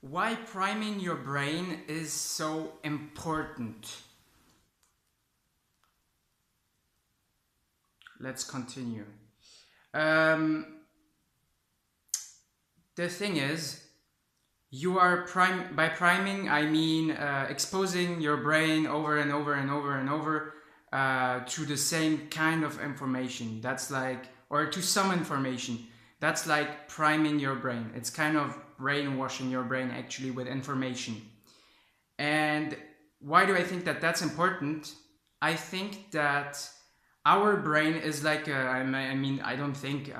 Why priming your brain is so important. Let's continue. Um, the thing is, you are by priming, I mean exposing your brain over and over and over and over to the same kind of information. That's like, or to some information. That's like priming your brain. It's kind of brainwashing your brain actually with information. And why do I think that that's important? I think that our brain is like I don't think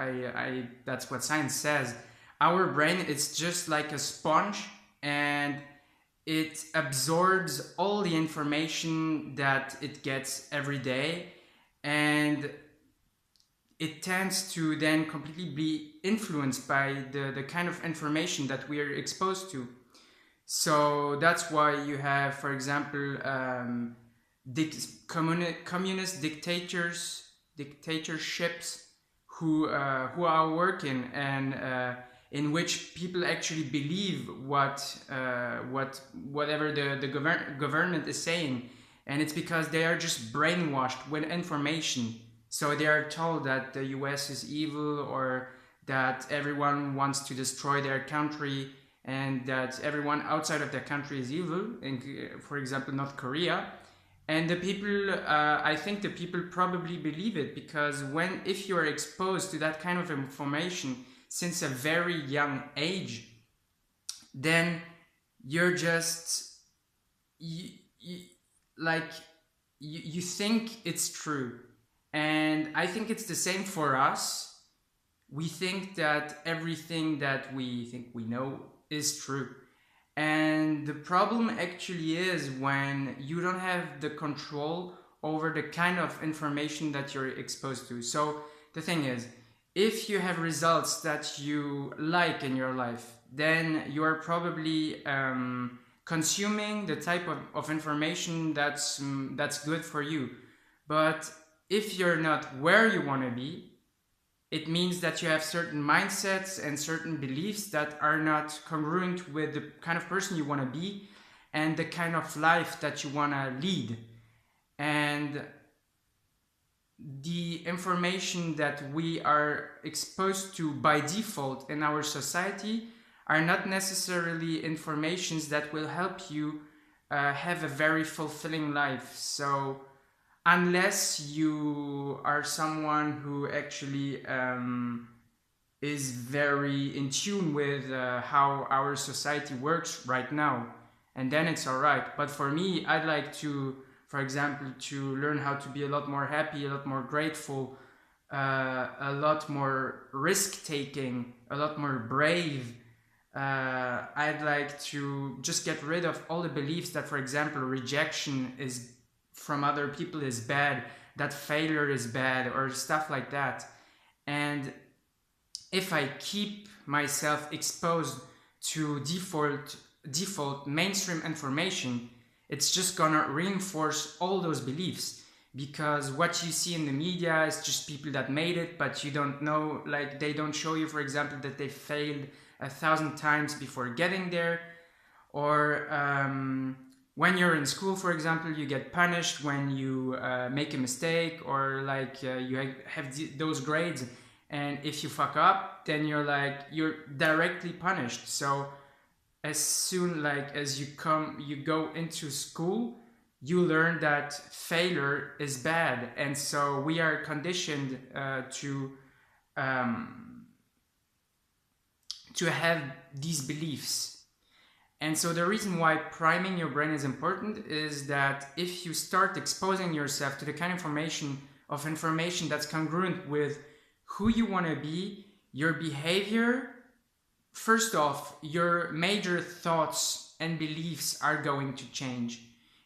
that's what science says. Our brain is just like a sponge, and it absorbs all the information that it gets every day, and it tends to then completely be influenced by the kind of information that we are exposed to. So that's why you have, for example, communist dictatorships who are working, and in which people actually believe whatever the government is saying, and it's because they are just brainwashed with information. So they are told that the US is evil, or that everyone wants to destroy their country, and that everyone outside of their country is evil, for example, North Korea. And the people, I think the people probably believe it, because if you are exposed to that kind of information since a very young age, then you're just, you think it's true. And I think it's the same for us. We think that everything that we think we know is true. And the problem actually is when you don't have the control over the kind of information that you're exposed to. So the thing is, if you have results that you like in your life, then you are probably consuming the type of information that's good for you. But if you're not where you want to be, it means that you have certain mindsets and certain beliefs that are not congruent with the kind of person you want to be and the kind of life that you want to lead. And the information that we are exposed to by default in our society are not necessarily informations that will help you have a very fulfilling life. So unless you are someone who actually is very in tune with how our society works right now, and then it's all right. But for me, I'd like to, for example, to learn how to be a lot more happy, a lot more grateful, a lot more risk-taking, a lot more brave. I'd like to just get rid of all the beliefs that, for example, rejection is from other people is bad, that failure is bad, or stuff like that. And if I keep myself exposed to default mainstream information, it's just gonna reinforce all those beliefs, because what you see in the media is just people that made it, but you don't know, like they don't show you, for example, that they failed 1,000 times before getting there. Or when you're in school, for example, you get punished when you make a mistake, or you have those grades, and if you fuck up, then you're directly punished. So as soon as you go into school, you learn that failure is bad, and so we are conditioned to have these beliefs. And so the reason why priming your brain is important is that if you start exposing yourself to the kind of information that's congruent with who you want to be, your behavior, first off, your major thoughts and beliefs are going to change,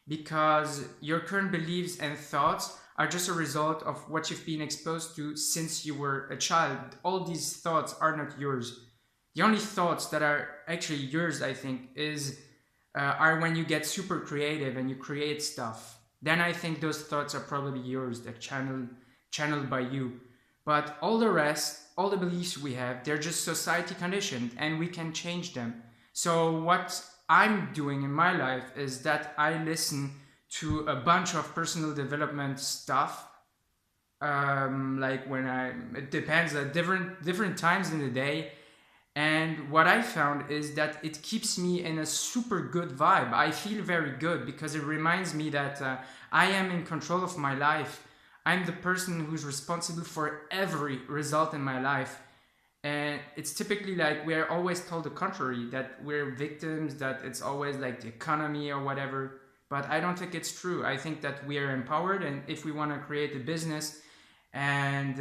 because your current beliefs and thoughts are just a result of what you've been exposed to since you were a child. All these thoughts are not yours. The only thoughts that are actually yours, I think, are when you get super creative and you create stuff. Then I think those thoughts are probably yours, they're channeled by you. But all the rest, all the beliefs we have, they're just society conditioned, and we can change them. So what I'm doing in my life is that I listen to a bunch of personal development stuff. Like it depends at different times in the day. And what I found is that it keeps me in a super good vibe. I feel very good because it reminds me that I am in control of my life. I'm the person who's responsible for every result in my life. And it's typically like we're always told the contrary, that we're victims, that it's always like the economy or whatever. But I don't think it's true. I think that we are empowered, and if we want to create a business and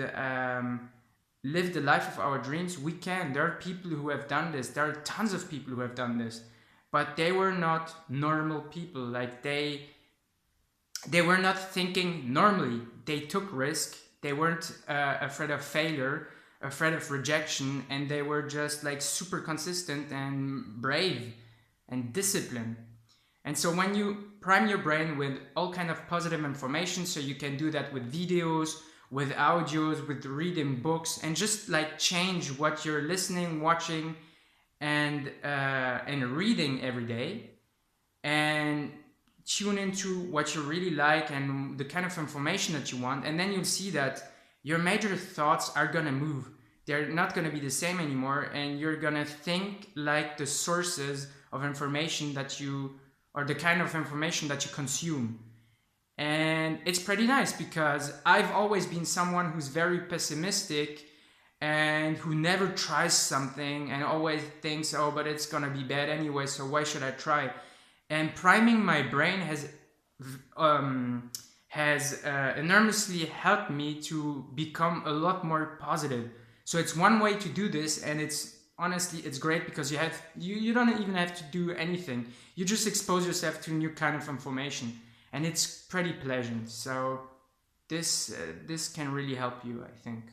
live the life of our dreams, we can. There are people who have done this. There are tons of people who have done this, but they were not normal people. Like they were not thinking normally. They took risk. They weren't afraid of failure, afraid of rejection, and they were just like super consistent and brave and disciplined. And so when you prime your brain with all kind of positive information, so you can do that with videos, with audios, with reading books, and just like change what you're listening, watching, and reading every day, and tune into what you really like and the kind of information that you want, and then you'll see that your major thoughts are gonna move. They're not gonna be the same anymore, and you're gonna think like the sources of information that you, or the kind of information that you consume. And it's pretty nice because I've always been someone who's very pessimistic and who never tries something and always thinks, oh, but it's gonna be bad anyway, so why should I try? And priming my brain has enormously helped me to become a lot more positive. So it's one way to do this, and it's honestly, it's great because you don't even have to do anything. You just expose yourself to new kind of information, and it's pretty pleasant. So this can really help you, I think.